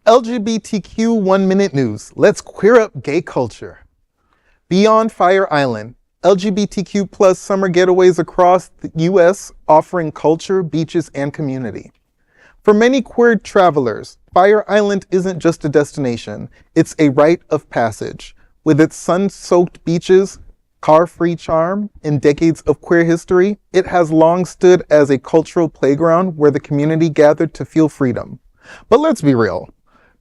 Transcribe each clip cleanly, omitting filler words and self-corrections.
LGBTQ 1 Minute News. Let's queer up gay culture. Beyond Fire Island, LGBTQ plus summer getaways across the U.S. offering culture, beaches, and community. For many queer travelers, Fire Island isn't just a destination, it's a rite of passage. With its sun-soaked beaches, car-free charm, and decades of queer history, it has long stood as a cultural playground where the community gathered to feel freedom. But let's be real.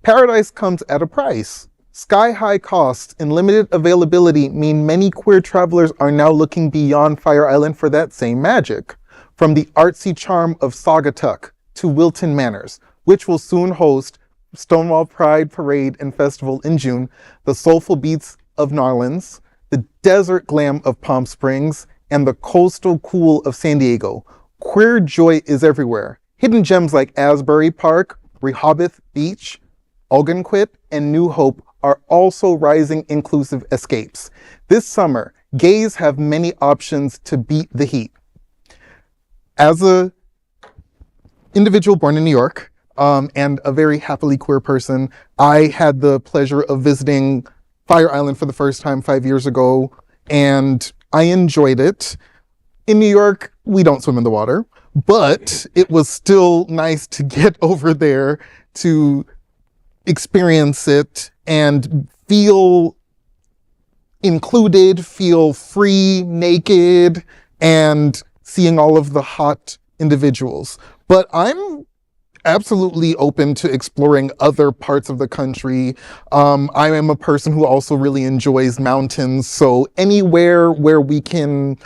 Paradise comes at a price. Sky-high costs and limited availability mean many queer travelers are now looking beyond Fire Island for that same magic. From the artsy charm of Saugatuck to Wilton Manors, which will soon host Stonewall Pride Parade and Festival in June, the soulful beats of New Orleans, the desert glam of Palm Springs, and the coastal cool of San Diego. Queer joy is everywhere. Hidden gems like Asbury Park, Rehoboth Beach, Ogunquit, and New Hope are also rising inclusive escapes. This summer, gays have many options to beat the heat. As an individual born in New York, and a very happily queer person, I had the pleasure of visiting Fire Island for the first time 5 years ago, and I enjoyed it. In New York, we don't swim in the water, but it was still nice to get over there to experience it and feel included, feel free, naked, and seeing all of the hot individuals. But I'm absolutely open to exploring other parts of the country. I am a person who also really enjoys mountains, so anywhere where we can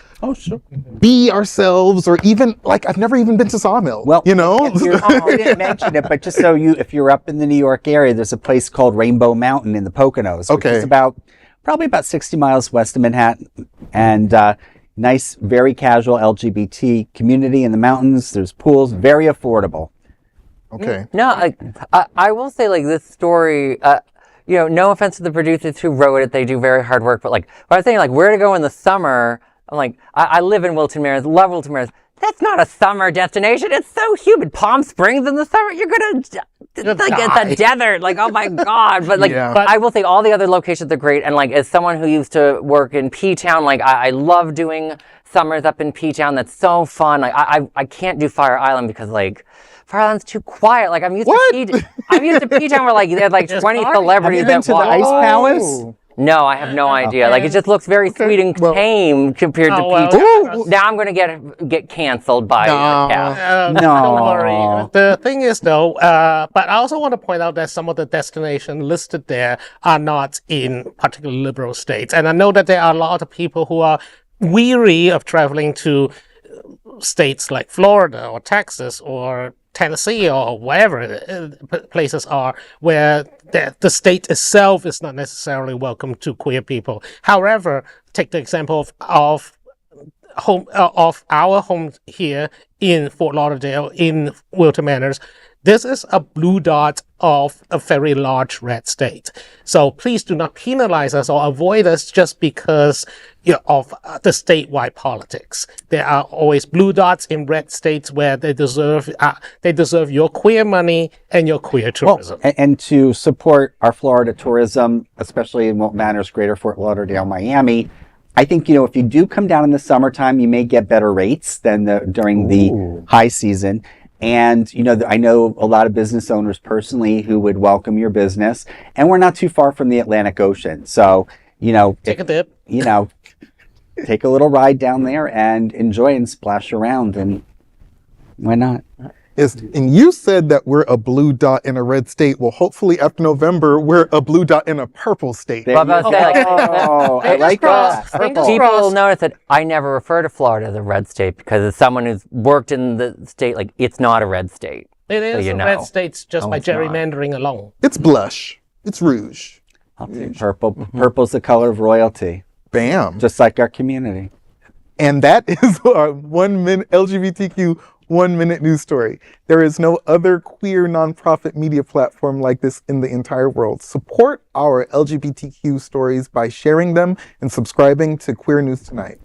be ourselves, or even, like, I've never even been to Sawmill, well, you know? I didn't mention it, but just so if you're up in the New York area, there's a place called Rainbow Mountain in the Poconos, which is probably about 60 miles west of Manhattan, and nice, very casual LGBT community in the mountains. There's pools, very affordable. Okay. No, I will say, like, this story, no offense to the producers who wrote it, they do very hard work, but, like, when I was saying, like, where to go in the summer, I'm like, I live in Wilton Manors, love Wilton Manors. That's not a summer destination. It's so humid. Palm Springs in the summer, you're gonna, like, it's a desert. Like, oh my God. But, like, but I will say all the other locations are great. And, like, as someone who used to work in P-Town, like, I love doing summers up in P-Town. That's so fun. Like, I can't do Fire Island because, like, Fire Island's too quiet. Like, I'm used to P-Town where, like, there's like 20 celebrities Have you been to the Ice Palace? No, I have no idea. Like, it just looks very sweet and tame compared to P-Town. Now I'm going to get canceled by No. Don't worry. The thing is, though, but I also want to point out that some of the destinations listed there are not in particularly liberal states. And I know that there are a lot of people who are weary of traveling to states like Florida or Texas or Tennessee or wherever places are where the state itself is not necessarily welcome to queer people. However, take the example of our home here in Fort Lauderdale in Wilton Manors. This is a blue dot of a very large red state. So please do not penalize us or avoid us just because of the statewide politics. There are always blue dots in red states where they deserve your queer money and your queer tourism. Well, and to support our Florida tourism, especially in Wilton Manors, Greater Fort Lauderdale, Miami, I think, if you do come down in the summertime, you may get better rates than during the high season. And, I know a lot of business owners personally who would welcome your business, and we're not too far from the Atlantic Ocean. So, take a dip, take a little ride down there and enjoy and splash around, and why not? And you said that we're a blue dot in a red state. Well, hopefully after November, we're a blue dot in a purple state. I like that. People notice that I never refer to Florida as a red state because as someone who's worked in the state, like, it's not a red state. It is a red state just by gerrymandering alone. It's blush. It's rouge. I'll take purple. Purple's the color of royalty. Bam. Just like our community. And that is our 1 minute LGBTQ 1 minute news story. There is no other queer nonprofit media platform like this in the entire world. Support our LGBTQ stories by sharing them and subscribing to Queer News Tonight.